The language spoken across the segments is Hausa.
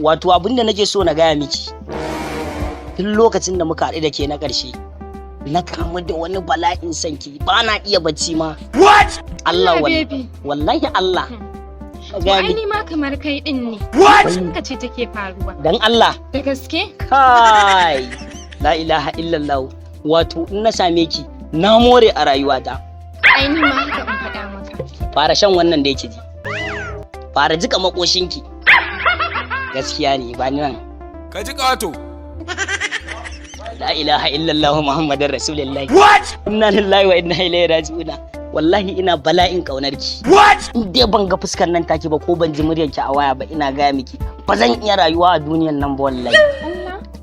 wato abinda nake so na gaya miki tun lokacin da muka haɗu da ke na ƙarshe na kamu da wani bala'in sanki ba na iya bacci ma. What? Allah wallahi Allah. Ai ni ma kamar kai din ne. What? Ka ce take faruwa. Dan Allah. Da gaske? Kai. La ilaha illallah. Wato in na same ki na more a rayuwata. Ai ni ma haka in faɗa maka. Fara shan wannan da yake ji. Fara jika makoshinki. Gaskiya ne ba ni nan. Ka ji ƙato. La ilaha illallah Muhammadar Rasulullahi. What? Inna lillahi wa inna ilaihi raji'un. Wallahi ina bala'in kaunarki. What? In dai ban ga fuskar nan take ba ko ban ji muryarki a waya ba ina gaya miki ba zan iya rayuwa a duniyar nan ba wallahi.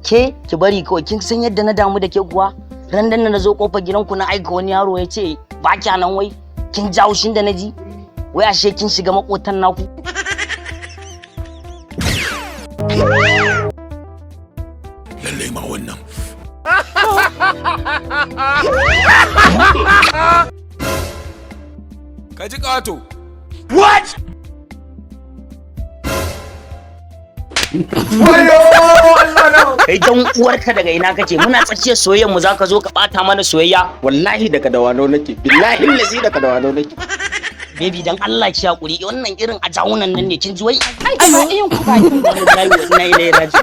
Ke ki bari kawai kin san yadda na damu da ke kuwa. Ran da na zo kofar gidanku na aika wani yaro ya ce ba kya nan wai kin ji haushin da na ji wai ashe kin shiga makotan naku. Lallai ma wannan. Ka ji ƙato. What? Kai dan uwarka daga ina kake muna tsakiyar soyayyar mu zaka zo ka bata mana soyayya. Wallahi daga dawano nake billahi lazi daga dawano nake. Baby dan Allah ki hakuri wannan irin a jawunan nan ne kin ji wai Ai ba iyan ku ba kin. wallahi na ilai raji.